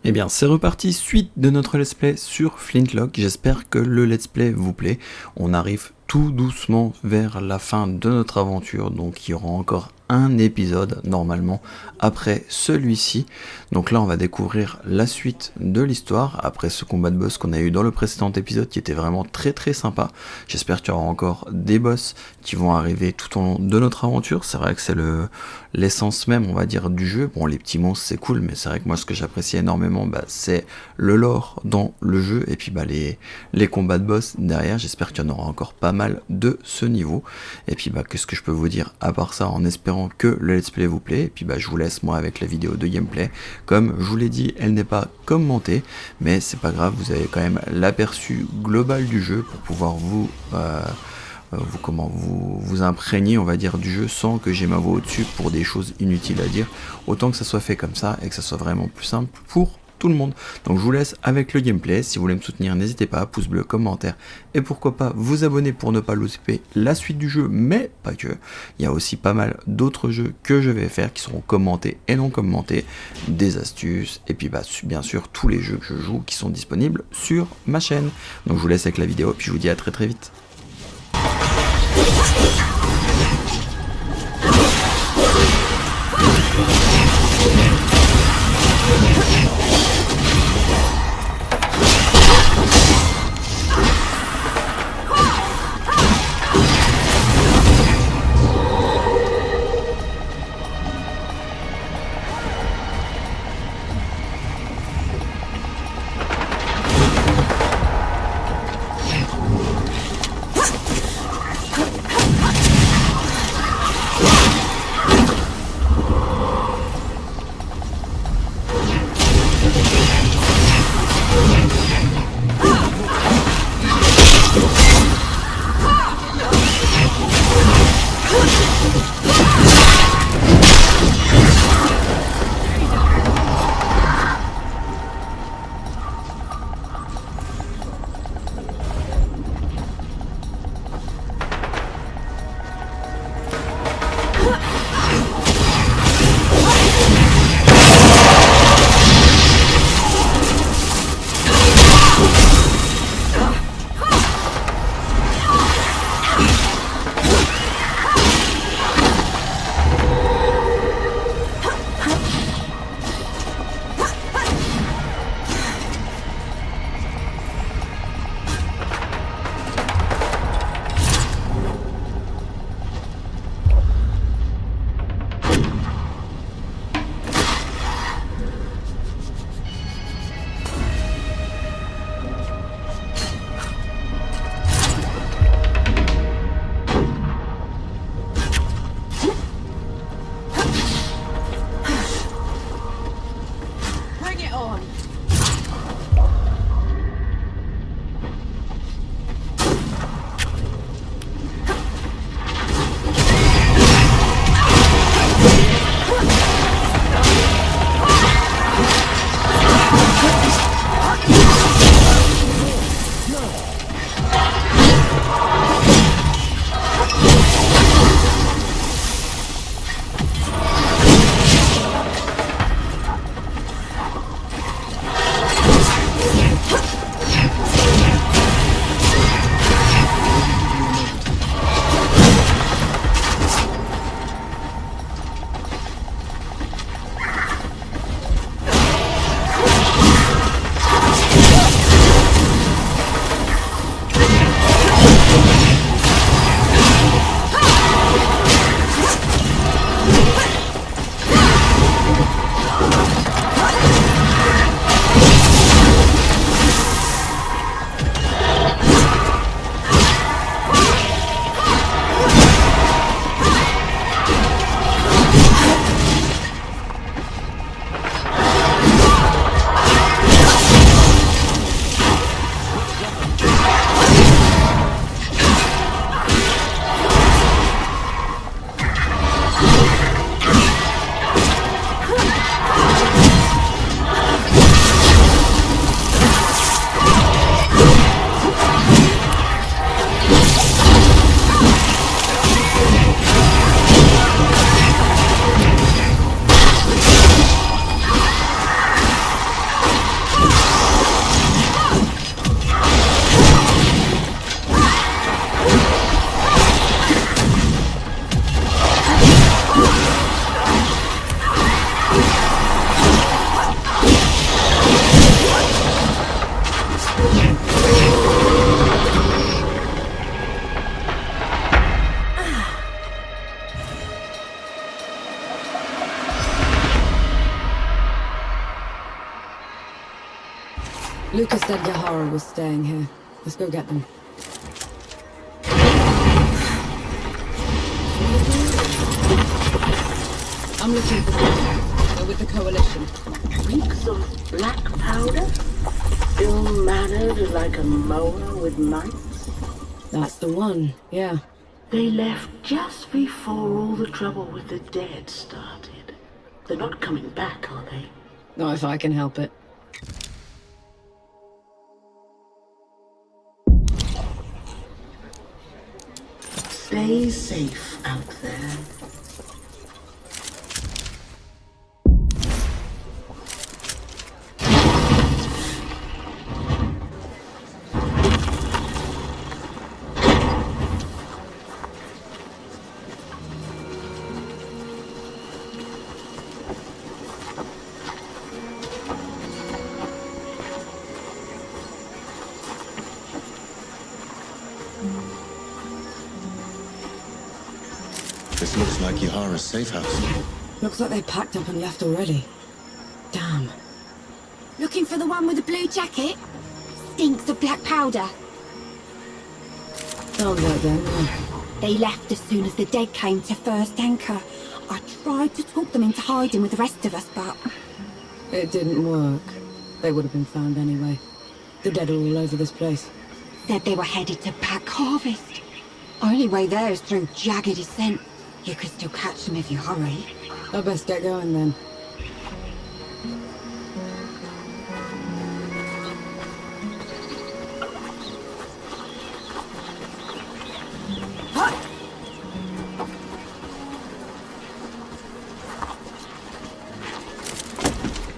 Eh bien, c'est reparti, suite de notre let's play sur Flintlock. J'espère que le let's play vous plaît. On arrive tout doucement vers la fin de notre aventure, donc il y aura encore un épisode normalement après celui-ci. Donc là on va découvrir la suite de l'histoire après ce combat de boss qu'on a eu dans le précédent épisode qui était vraiment très sympa. J'espère qu'il y aura encore des boss qui vont arriver tout au long de notre aventure. C'est vrai que c'est l'essence même, on va dire, du jeu. Bon, les petits monstres c'est cool, mais c'est vrai que moi ce que j'apprécie énormément, c'est le lore dans le jeu et puis les combats de boss derrière. J'espère qu'il y en aura encore pas mal de ce niveau. Et puis qu'est-ce que je peux vous dire à part ça, en espérant que le let's play vous plaît. Et puis je vous laisse moi avec la vidéo de gameplay. Comme je vous l'ai dit, elle n'est pas commentée, mais c'est pas grave, vous avez quand même l'aperçu global du jeu pour pouvoir vous imprégner, on va dire, du jeu sans que j'ai ma voix au-dessus pour des choses inutiles à dire. Autant que ça soit fait comme ça et que ça soit vraiment plus simple pour tout le monde. Donc je vous laisse avec le gameplay. Si vous voulez me soutenir, n'hésitez pas, pouce bleu, commentaire et pourquoi pas vous abonner pour ne pas louper la suite du jeu, mais pas que. Il y a aussi pas mal d'autres jeux que je vais faire qui seront commentés et non commentés, des astuces et puis bien sûr tous les jeux que je joue qui sont disponibles sur ma chaîne. Donc je vous laisse avec la vidéo et puis je vous dis à très vite. Lucas said Yahara was staying here. Let's go get them. I'm looking for them. They're with the coalition. Reeks of black powder? Still mannered like a mower with mites? That's the one, yeah. They left just before all the trouble with the dead started. They're not coming back, are they? Not if I can help it. Stay safe out there. This looks like Yahara's safe house. Looks like they packed up and left already. Damn. Looking for the one with the blue jacket? Stinks of black powder. Sounds like them, yeah. They left as soon as the dead came to first anchor. I tried to talk them into hiding with the rest of us, but... It didn't work. They would have been found anyway. The dead are all over this place. Said they were headed to Pack Harvest. Only way there is through jagged descent. You could still catch them if you hurry. I best get going then.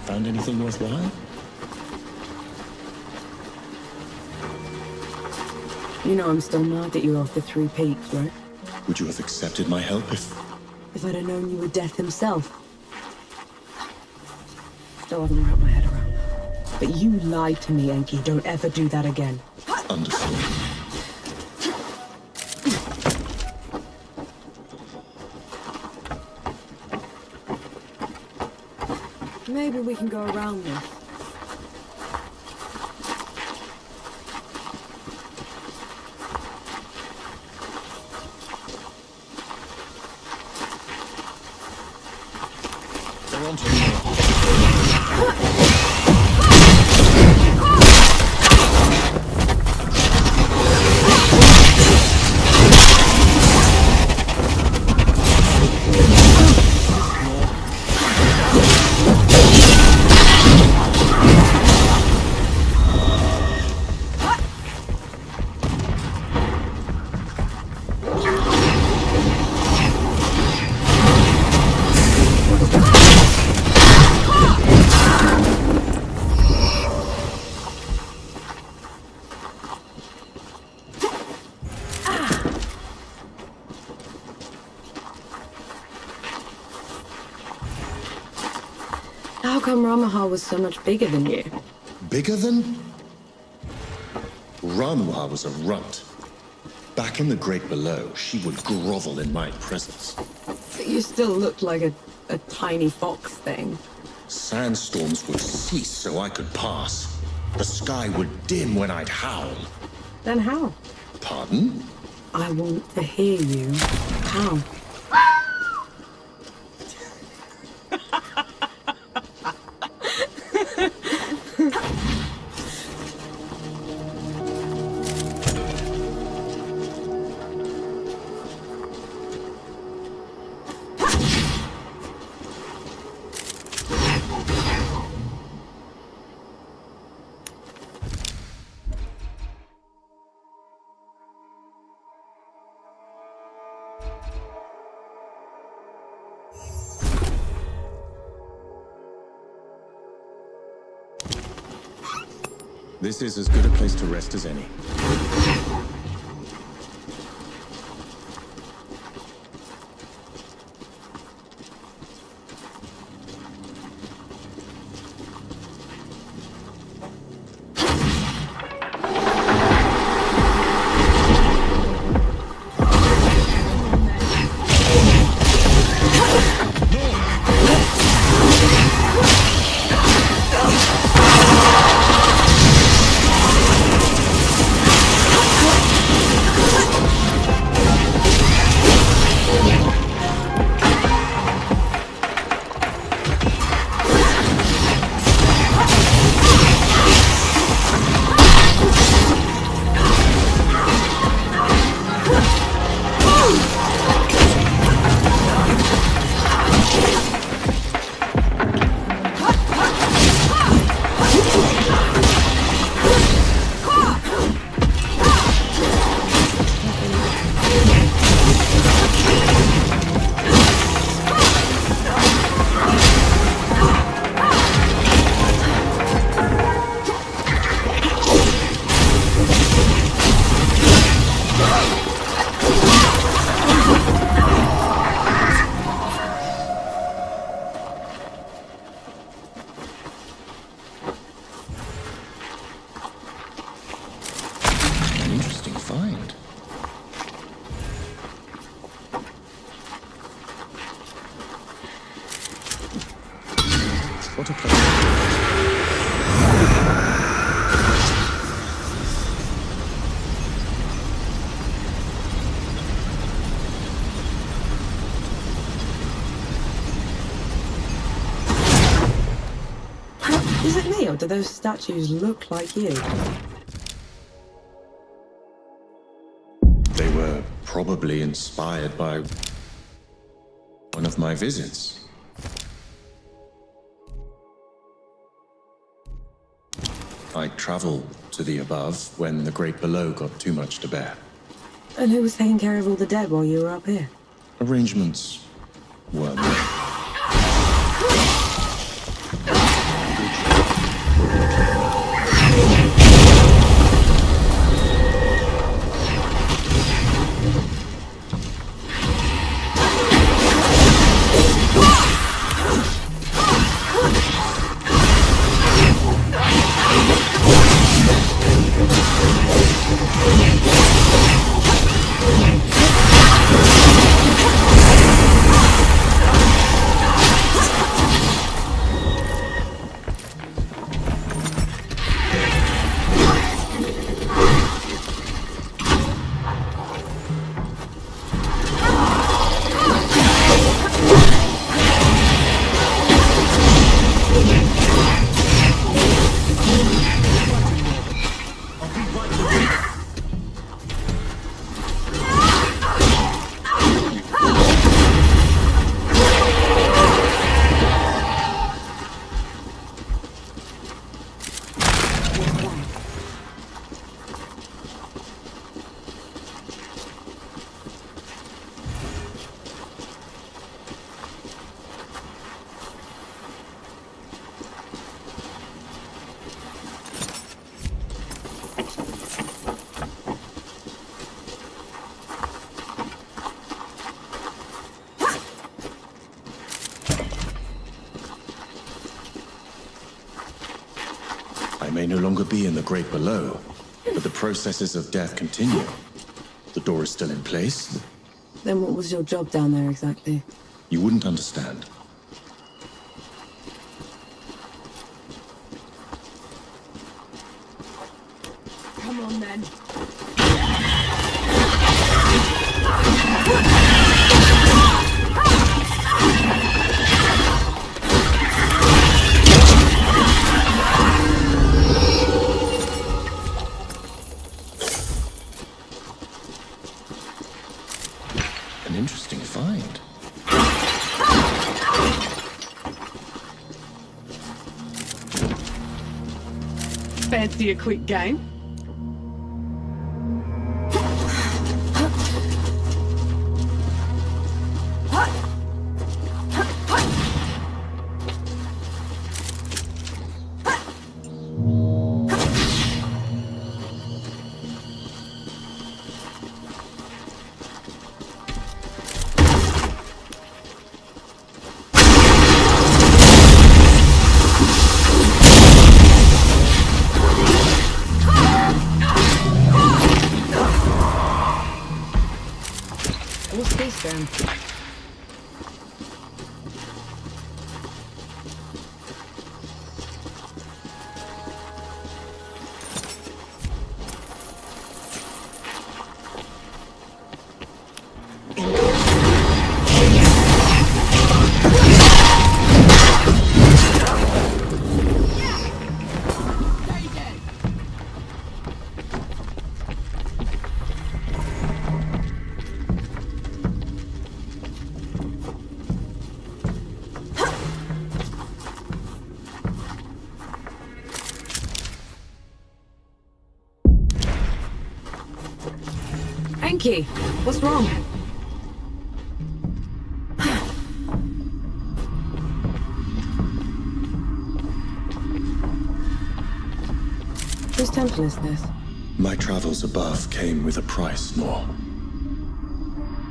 Found anything worthwhile? You know I'm still mad that you're off the Three Peaks, right? Would you have accepted my help if... If I'd have known you were Death himself. Still haven't wrapped my head around that. But you lied to me, Enki. Don't ever do that again. Understood. Maybe we can go around this. They're onto me. How come Ramaha was so much bigger than you? Bigger than? Ramuha was a runt. Back in the Great Below, she would grovel in my presence. But you still looked like a tiny fox thing. Sandstorms would cease so I could pass. The sky would dim when I'd howl. Then how? Pardon? I want to hear you. How? This is as good a place to rest as any. Is it me, or do those statues look like you? They were probably inspired by one of my visits. I traveled to the above when the great below got too much to bear. And who was taking care of all the dead while you were up here? Arrangements were made. I may no longer be in the great below, but the processes of death continue. The door is still in place. Then what was your job down there exactly? You wouldn't understand. Come on then. An interesting find. Fancy a quick game? What's this then? Enki, what's wrong? Whose temple is this? My travels above came with a price, Nor.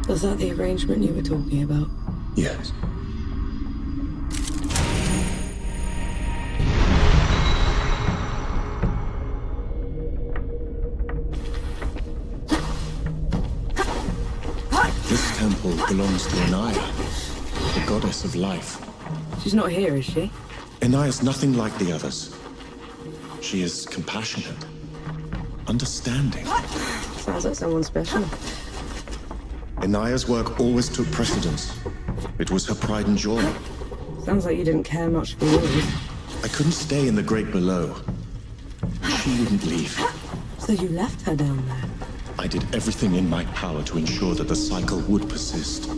Was that the arrangement you were talking about? Yes. This temple belongs to Anaya, the goddess of life. She's not here, is she? Enaya is nothing like the others. She is compassionate, understanding. Sounds like someone special. Enaya's work always took precedence. It was her pride and joy. Sounds like you didn't care much for yours. I couldn't stay in the great below. She wouldn't leave. So you left her down there? I did everything in my power to ensure that the cycle would persist.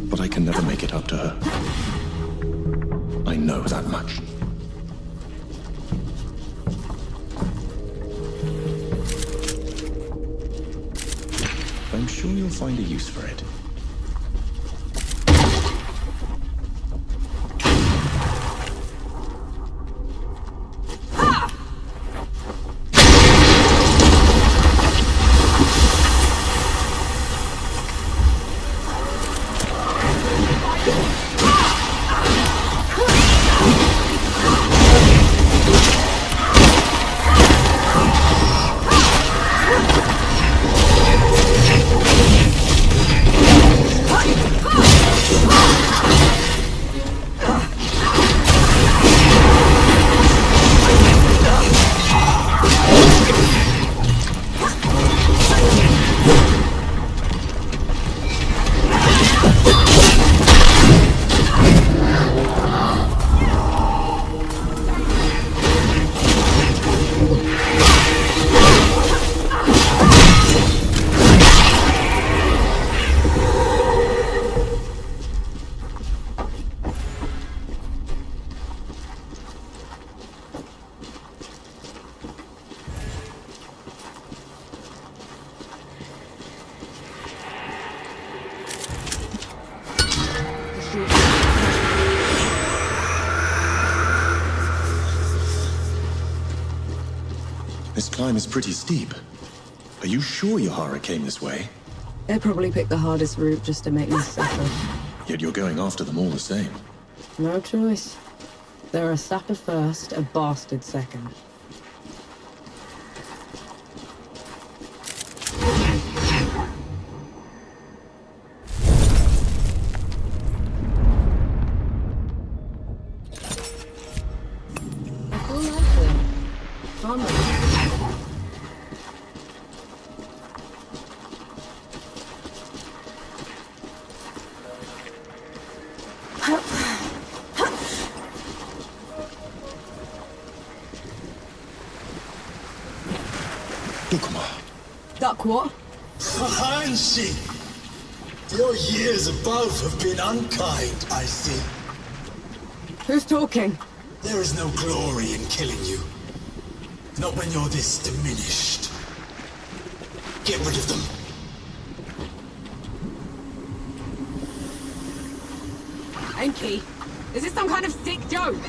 But I can never make it up to her. I know that much. I'm sure you'll find a use for it. This climb is pretty steep. Are you sure Yahara came this way? They probably picked the hardest route just to make me suffer. Yet you're going after them all the same. No choice. They're a sapper first, a bastard second. I feel like them. Calm down. Duck what? Hanshi! Your years above have been unkind, I see. Who's talking? There is no glory in killing you. Not when you're this diminished. Get rid of them. Enki, is this some kind of sick joke?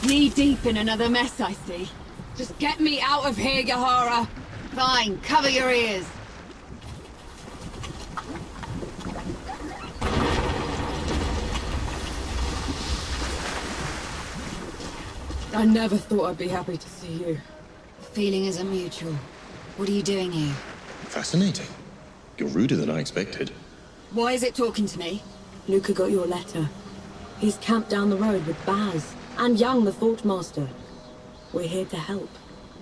Knee deep in another mess, I see. Just get me out of here, Yahara. Fine, cover your ears. I never thought I'd be happy to see you. The feeling isn't mutual. What are you doing here? Fascinating. You're ruder than I expected. Why is it talking to me? Luca got your letter. He's camped down the road with Baz and Young, the Thought Master. We're here to help.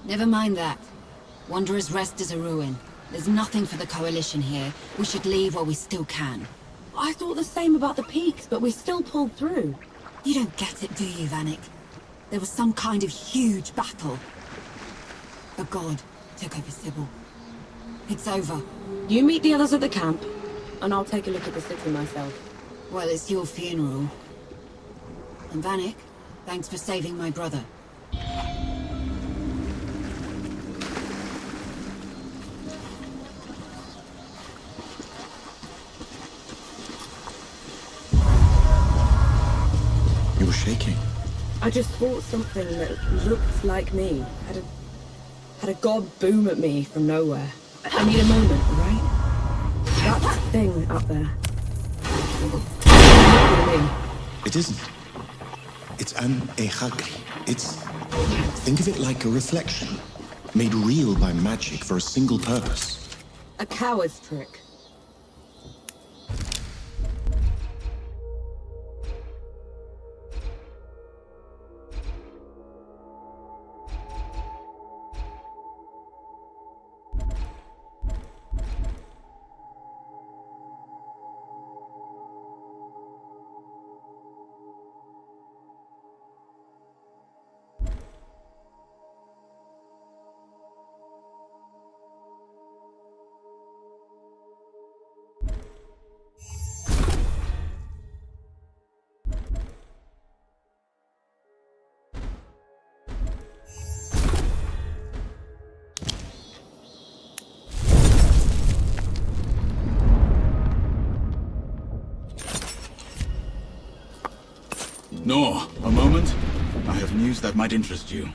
Never mind that. Wanderer's Rest is a ruin. There's nothing for the Coalition here. We should leave while we still can. I thought the same about the peaks, but we still pulled through. You don't get it, do you, Vanek? There was some kind of huge battle. A god took over Sybil. It's over. You meet the others at the camp, and I'll take a look at the city myself. Well, it's your funeral. And Vanek, thanks for saving my brother. You were shaking. I just thought something that looked like me had a god boom at me from nowhere. I need a moment, all right? That thing up there. Me. It isn't. It's an ehagri. Think of it like a reflection, made real by magic for a single purpose. A coward's trick. No, a moment. I have news that might interest you.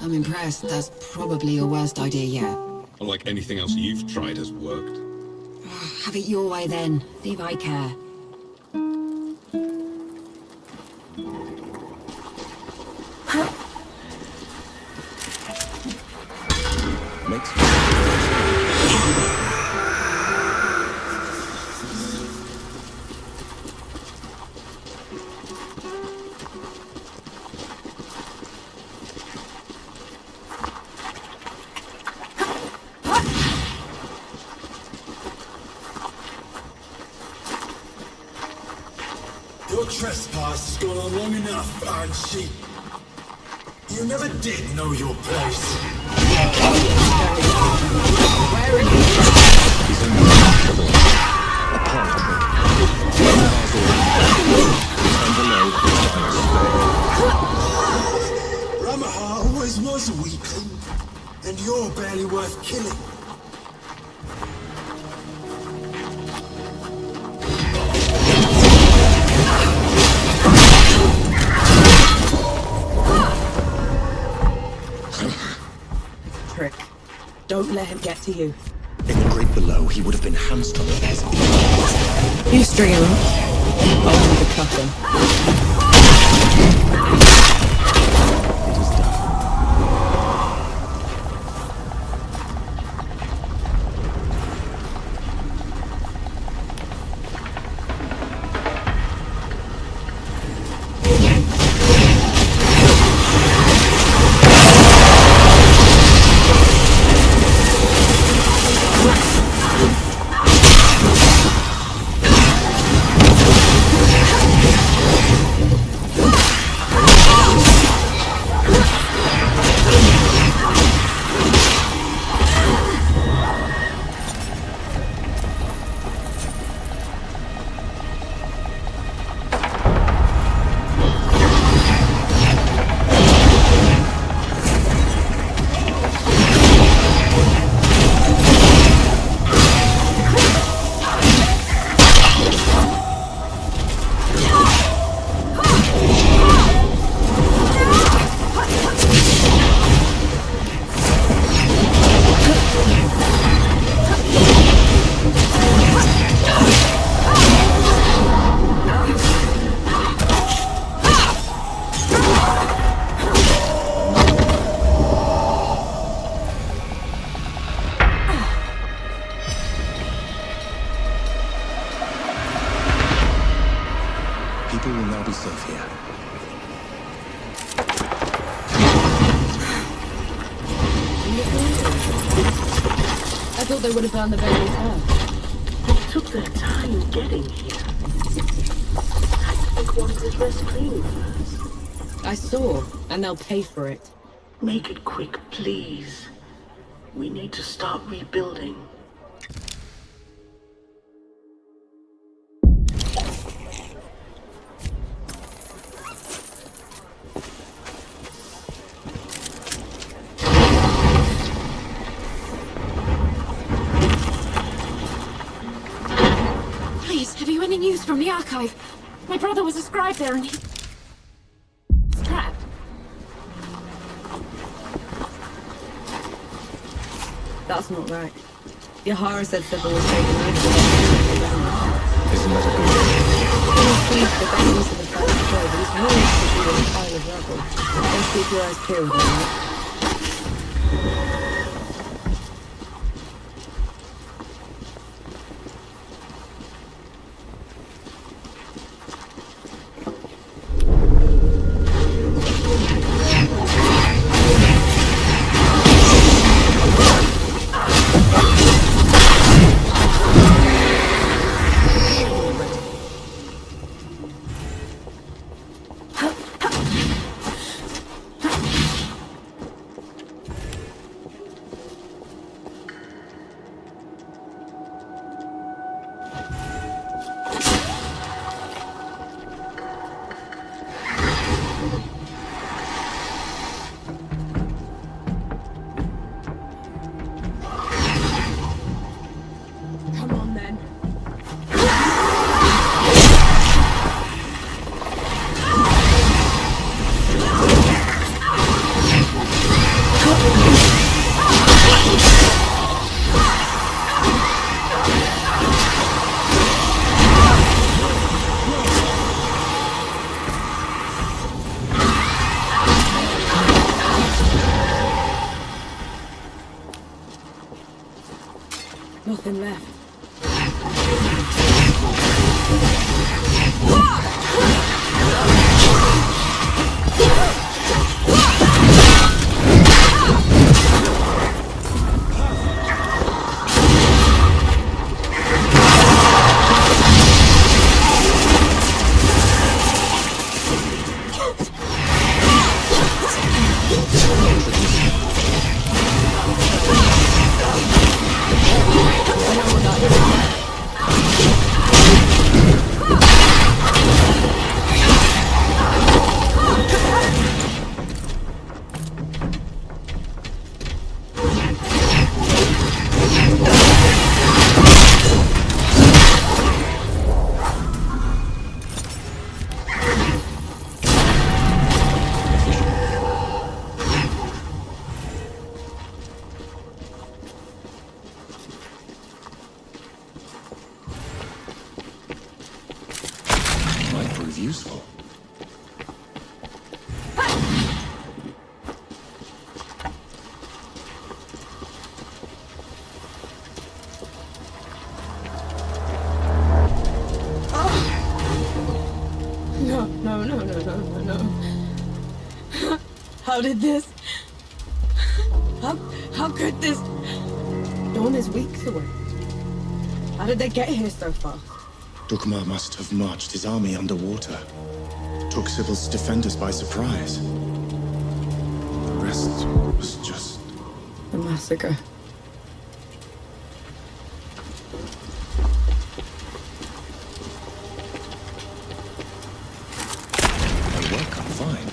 I'm impressed. That's probably your worst idea yet. Unlike anything else you've tried has worked. Have it your way then. See if I care. Your trespass has gone on long enough, Iron Sheep. You never did know your place. Where is he? He's unremarkable. A partridge. And below, Ramaha always was a weakling, and you're barely worth killing. Trick. Don't let him get to you. in the great below, he would have been hamstrung as You string him up. I'll do the cutting. it is done. people will now be safe here. I thought they would have found the baby first. They took their time getting here. I think one was dressed clean first. I saw, and they'll pay for it. Make it quick, please. We need to start rebuilding. Please, have you any news from the archive? My brother was a scribe there and he... Trapped. That's not right. Yahara said Sybil was taken over. Isn't that a good thing? He was pleased the babies of the first show, but he's willing to do with a pile of rubble. Don't keep your eyes peeled, alright? Come on then. Nothing left. Might prove useful. No. How did this? How could this? Dawn is weeks away. How did they get here so fast? Dukma must have marched his army underwater. Took Sybil's defenders by surprise. The rest was just... A massacre. A welcome find.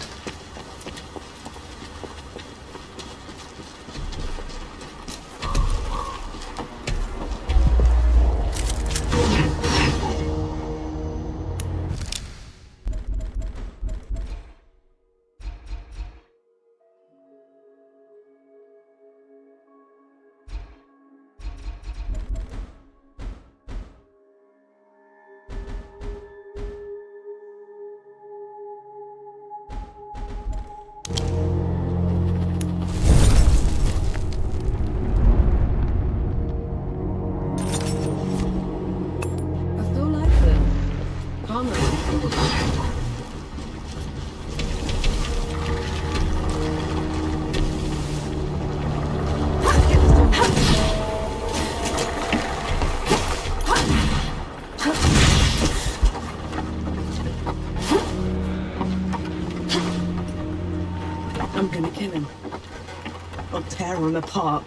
tear him apart.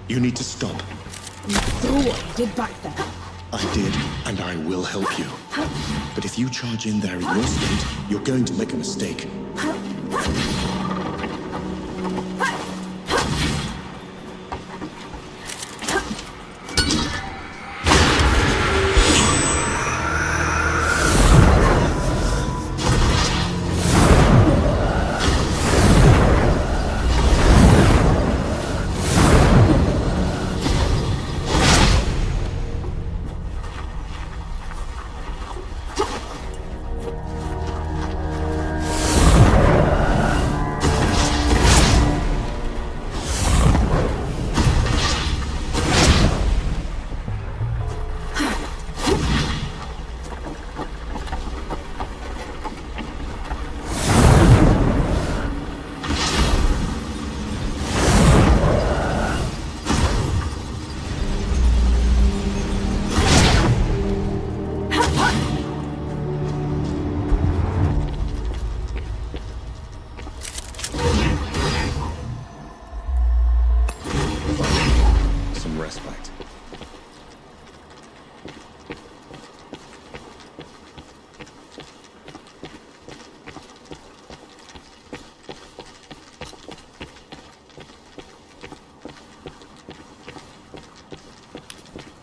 You need to stop. You saw what he did back there. I did, and I will help you. But if you charge in there in your state, you're going to make a mistake.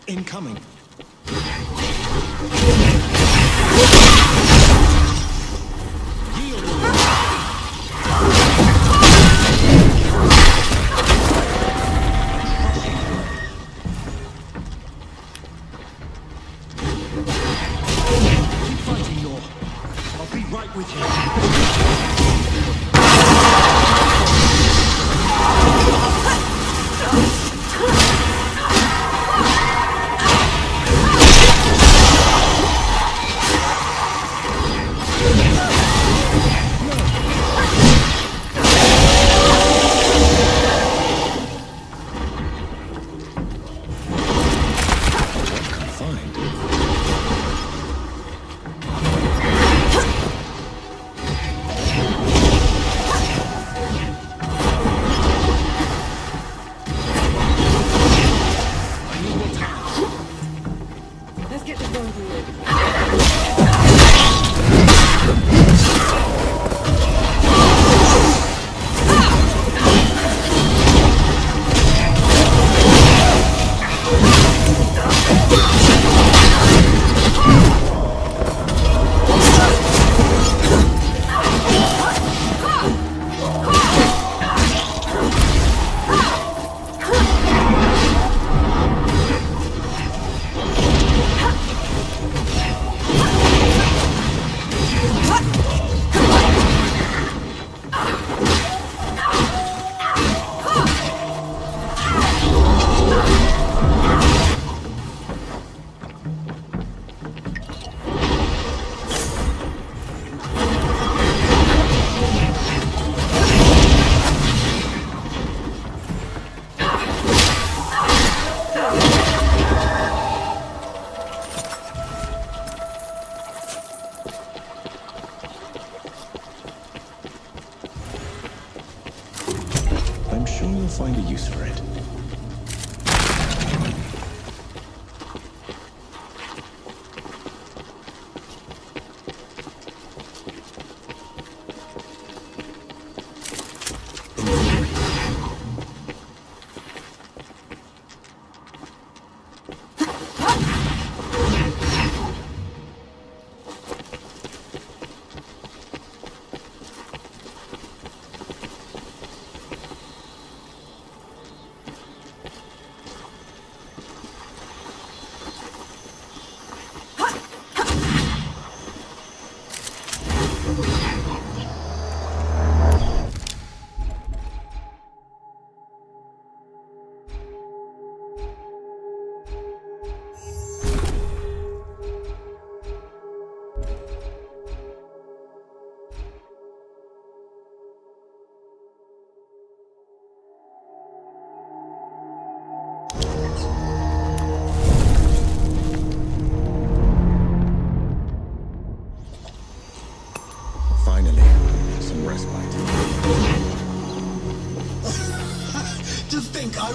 Incoming. Keep fighting, Yor. I'll be right with you. Let's get this over with. I'm sure you'll find a use for it.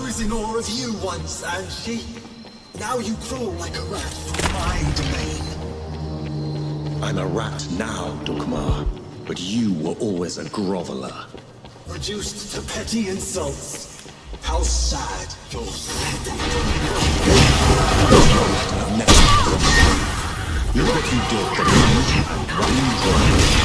was in awe of you once, Angie. Now you crawl like a rat from my domain. I'm a rat now, Dukmar, but you were always a groveler. Reduced to petty insults. How sad you'll Look what you did to me and one word.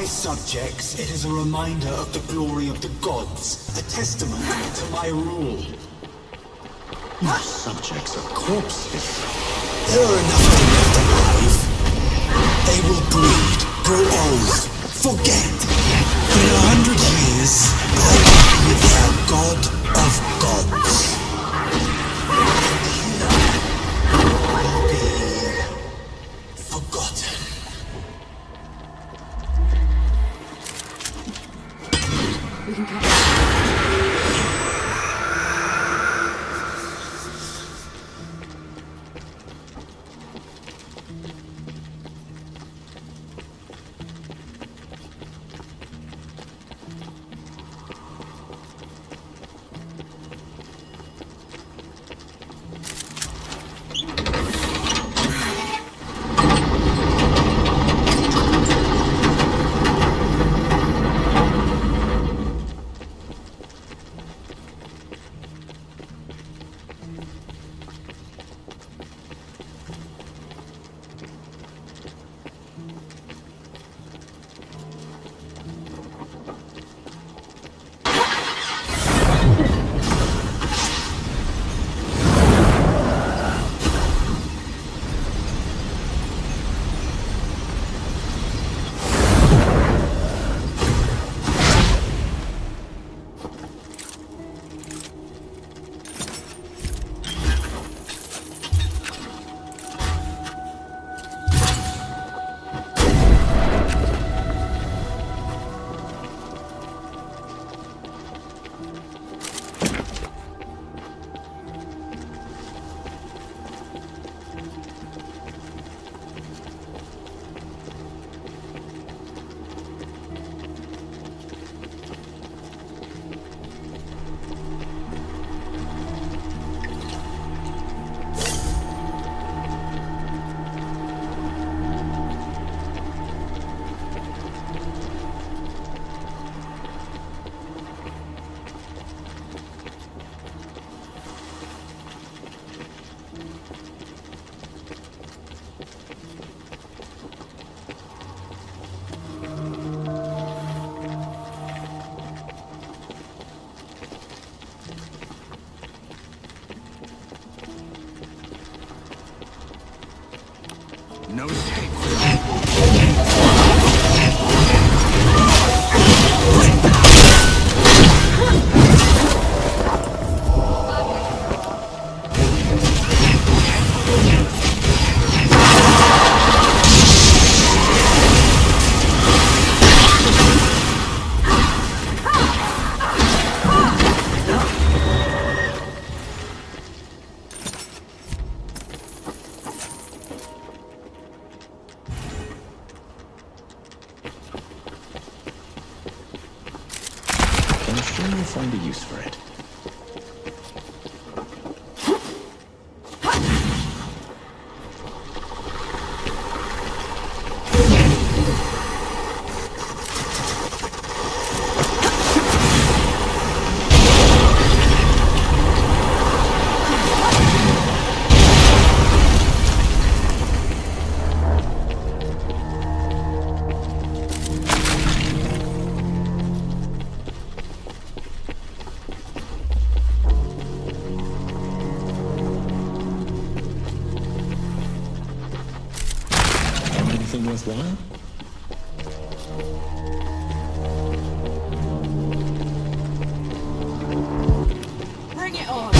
Subjects, it is a reminder of the glory of the gods, a testament to my rule. Your subjects are corpses. There are enough of them left alive. They will breed, grow old, forget. In 100 years, I will be their god of gods. And you will be forgotten. We can come. No escape. sure you'll find a use for it. Anything worthwhile? Bring it on!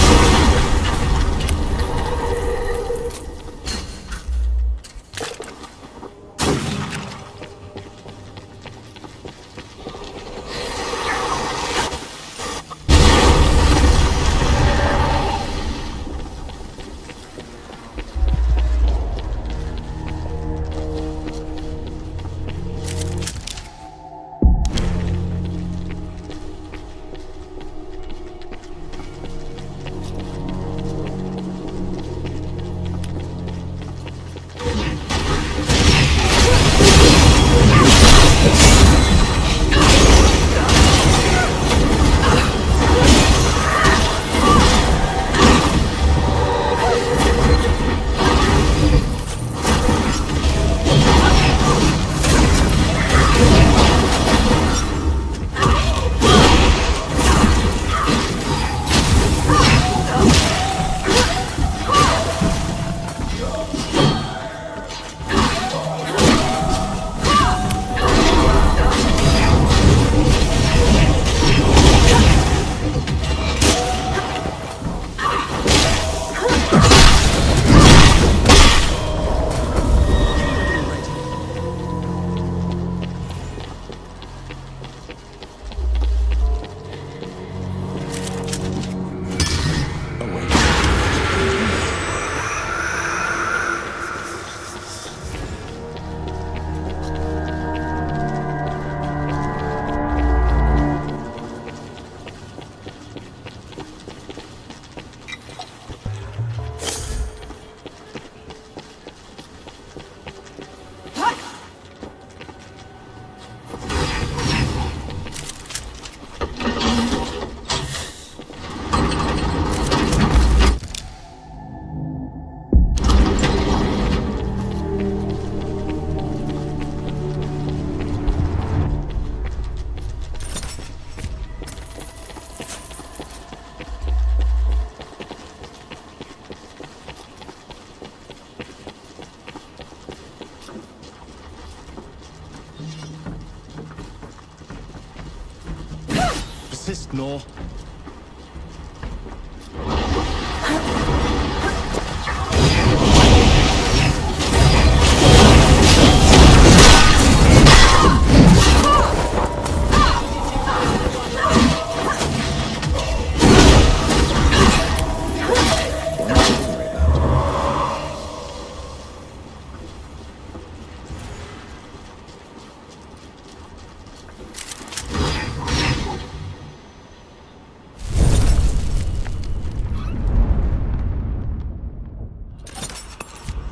Persist, Nor.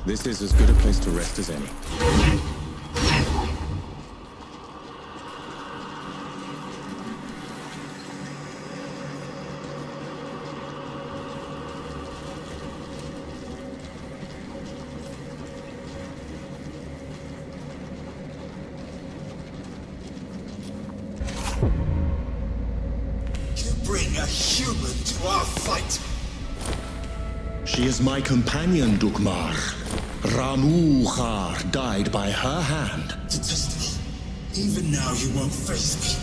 This is as good a place to rest as any. You bring a human to our fight. She is my companion, Dukmar. Ramuhar died by her hand. Detestable. Even now you won't face me.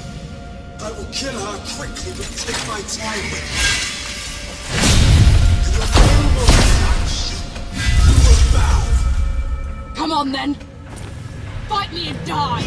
I will kill her quickly, but take my time with it. And your vulnerable match, you will bow. Come on then! Fight me and die!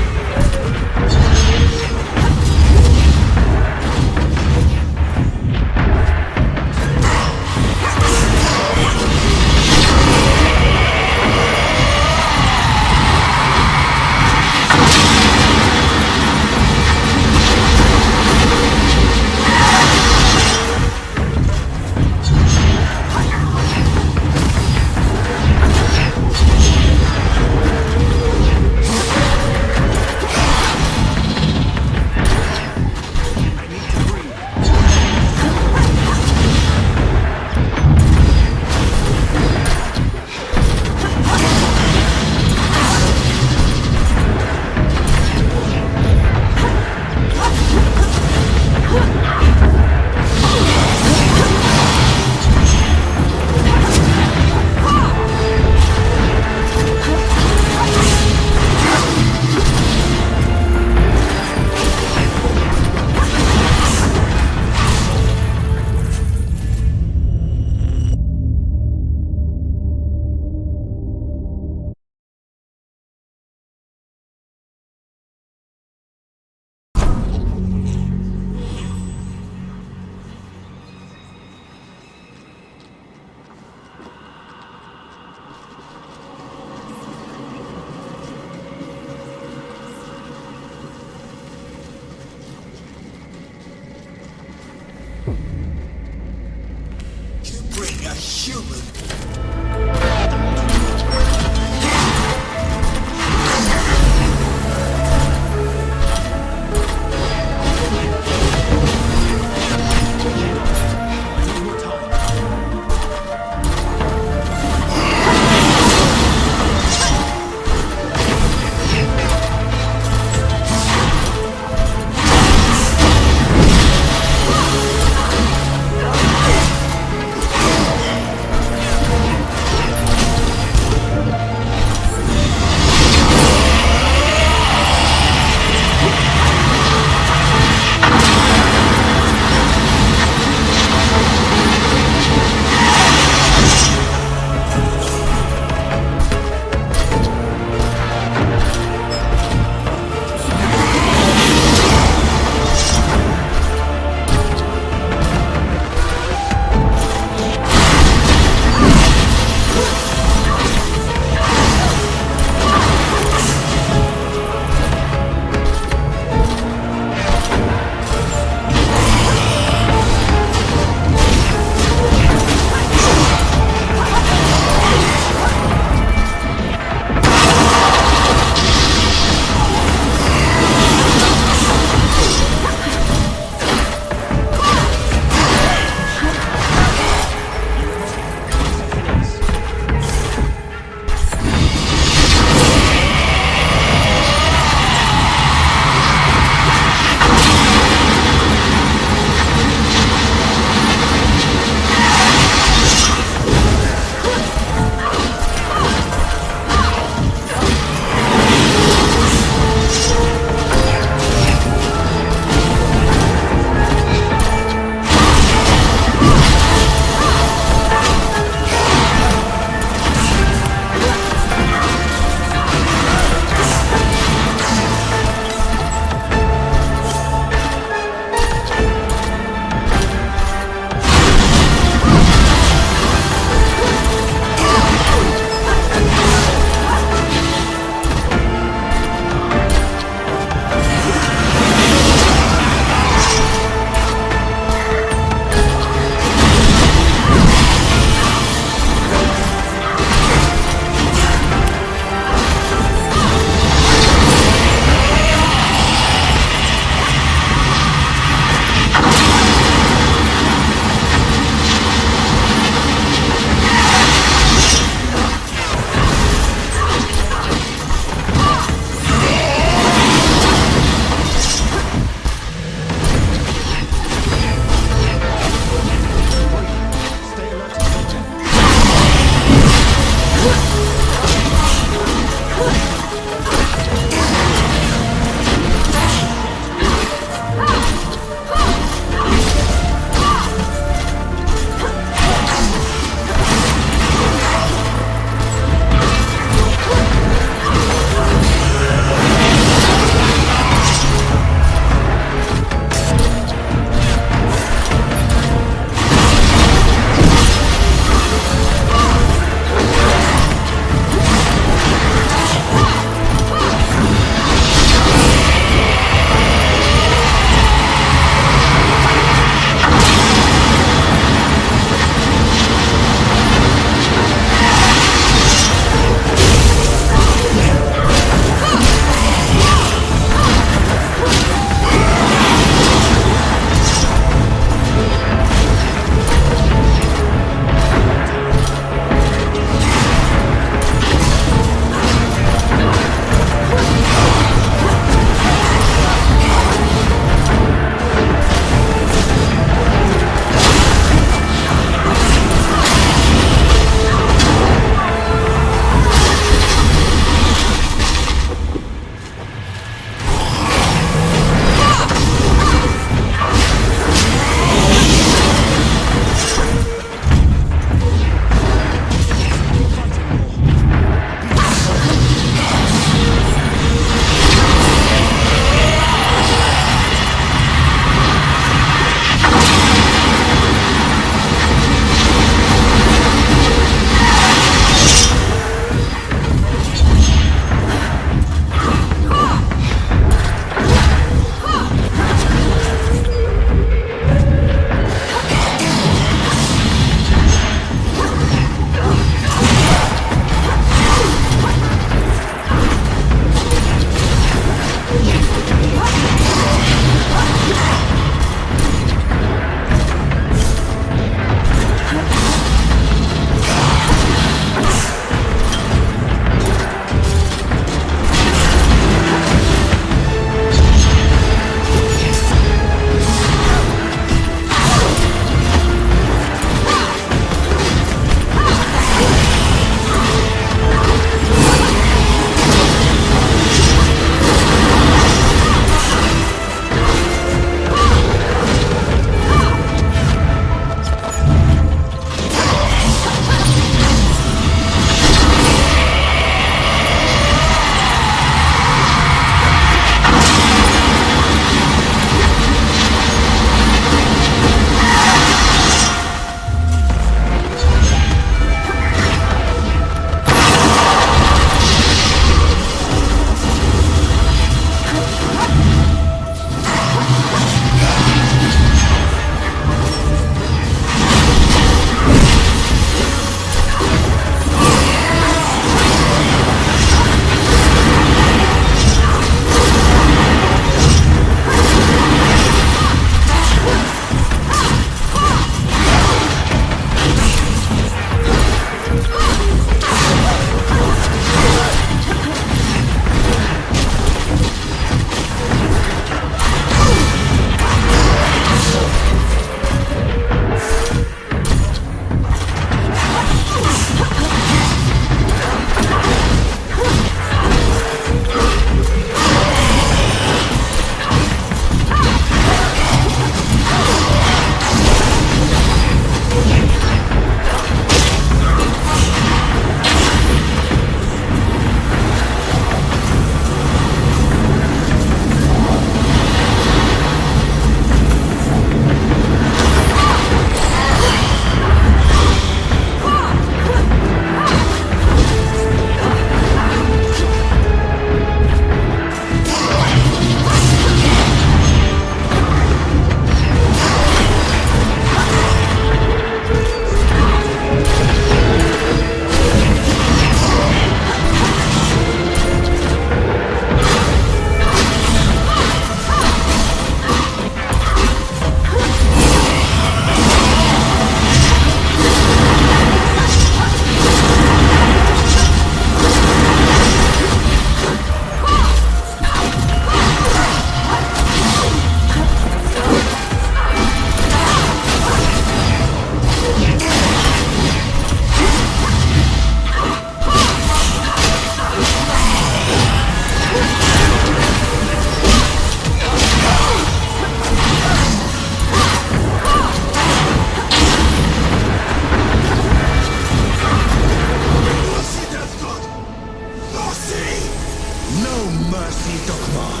No mercy, Dokmar.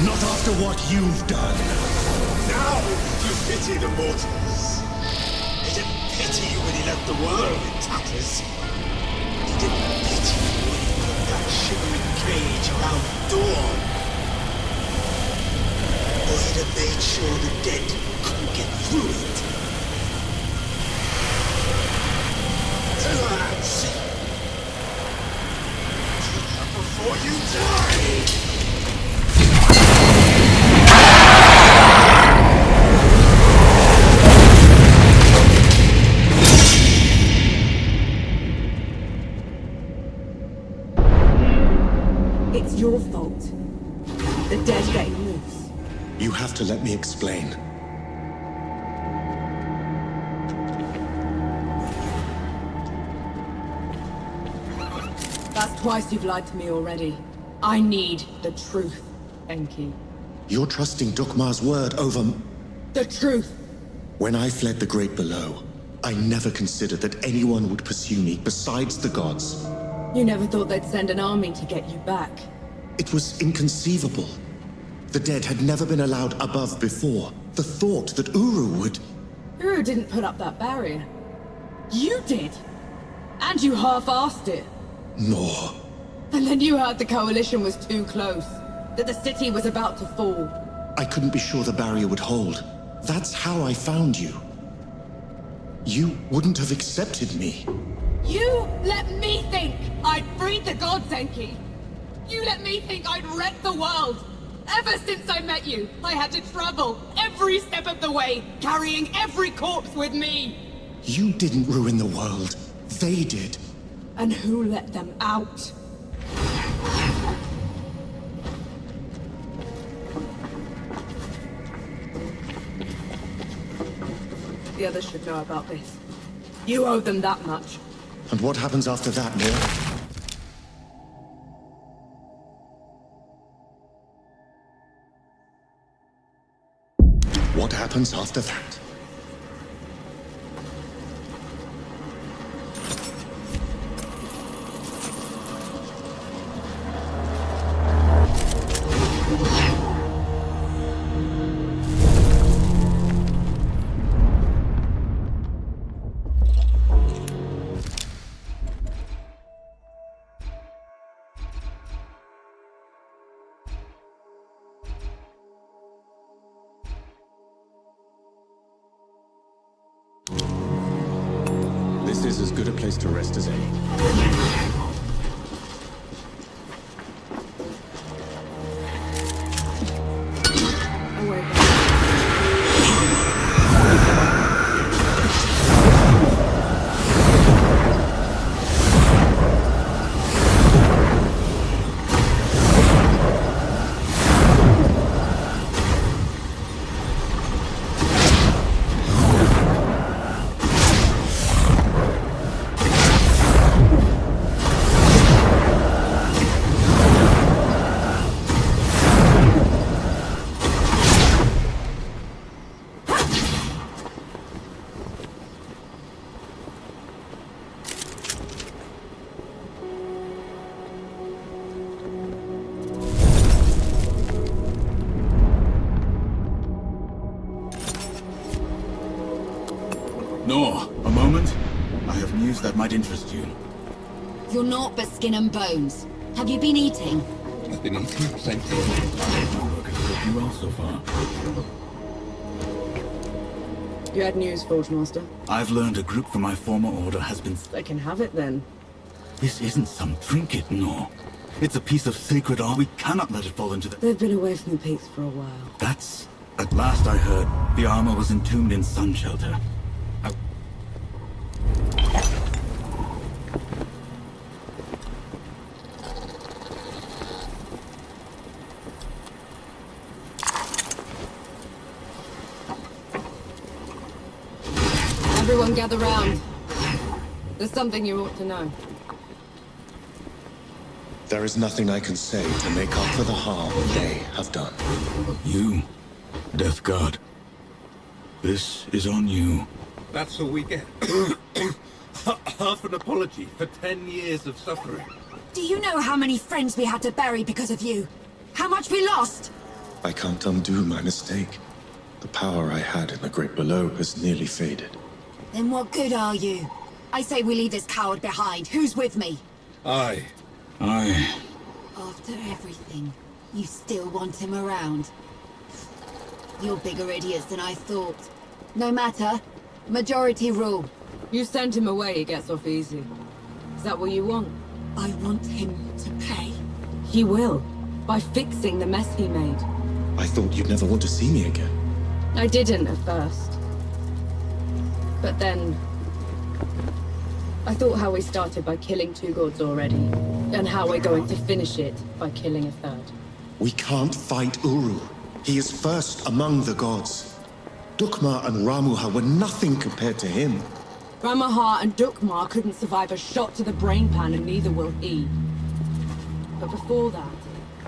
Not after what you've done. Now you pity the mortals. He didn't pity you when he left the world in tatters. He didn't pity you when he put that shivering cage around Dawn. Or he'd have made sure the dead couldn't get through it. Relax. Before you die! It's your fault. The dead getting loose. You have to let me explain. That's twice you've lied to me already. I need the truth, Enki. You're trusting Dokmar's word over... The truth! When I fled the Great Below, I never considered that anyone would pursue me besides the gods. You never thought they'd send an army to get you back. It was inconceivable. The dead had never been allowed above before. The thought that Uru would... Uru didn't put up that barrier. You did! And you half-assed it. No. And then you heard the coalition was too close. That the city was about to fall. I couldn't be sure the barrier would hold. That's how I found you. You wouldn't have accepted me. You let me think I'd freed the gods, Enki. You let me think I'd wrecked the world. Ever since I met you, I had to travel every step of the way, carrying every corpse with me. You didn't ruin the world. They did. And who let them out? The others should know about this. You owe them that much. And what happens after that, Neil? What happens after that? This is as good a place to rest as any. No, a moment. I have news that might interest you. You're naught but skin and bones. Have you been eating? I've been eating plenty. My work has served you well so far. You had news, Forge Master. I've learned a group from my former order has been... They can have it then. This isn't some trinket, no. It's a piece of sacred art. We cannot let it fall into the... They've been away from the peaks for a while. That's... At last I heard the armor was entombed in sun shelter. Everyone gather round. There's something you ought to know. There is nothing I can say to make up for the harm they have done. You, Death God. This is on you. That's all we get. Half an apology for 10 years of suffering. Do you know how many friends we had to bury because of you? How much we lost? I can't undo my mistake. The power I had in the great below has nearly faded. Then what good are you? I say we leave this coward behind. Who's with me? Aye. After everything, you still want him around? You're bigger idiots than I thought. No matter. Majority rule. You send him away, he gets off easy. Is that what you want? I want him to pay. He will. By fixing the mess he made. I thought you'd never want to see me again. I didn't at first. But then... I thought how we started by killing 2 gods already, and how we're going to finish it by killing a 3rd. We can't fight Uru. He is first among the gods. Dukma and Ramuha were nothing compared to him. Ramaha and Dukmar couldn't survive a shot to the brain pan, and neither will he. But before that,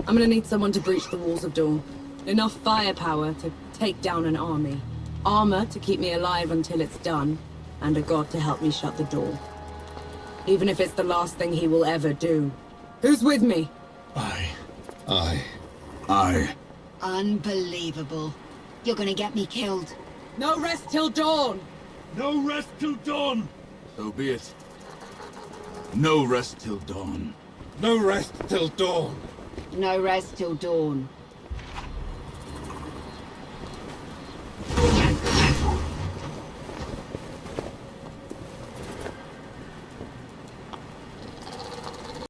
I'm gonna need someone to breach the walls of Dawn. Enough firepower to take down an army. Armor to keep me alive until it's done. And a god to help me shut the door. Even if it's the last thing he will ever do. Who's with me? Aye. Unbelievable. You're gonna get me killed. No rest till dawn! No rest till dawn! So be it. No rest till dawn. No rest till dawn. No rest till dawn.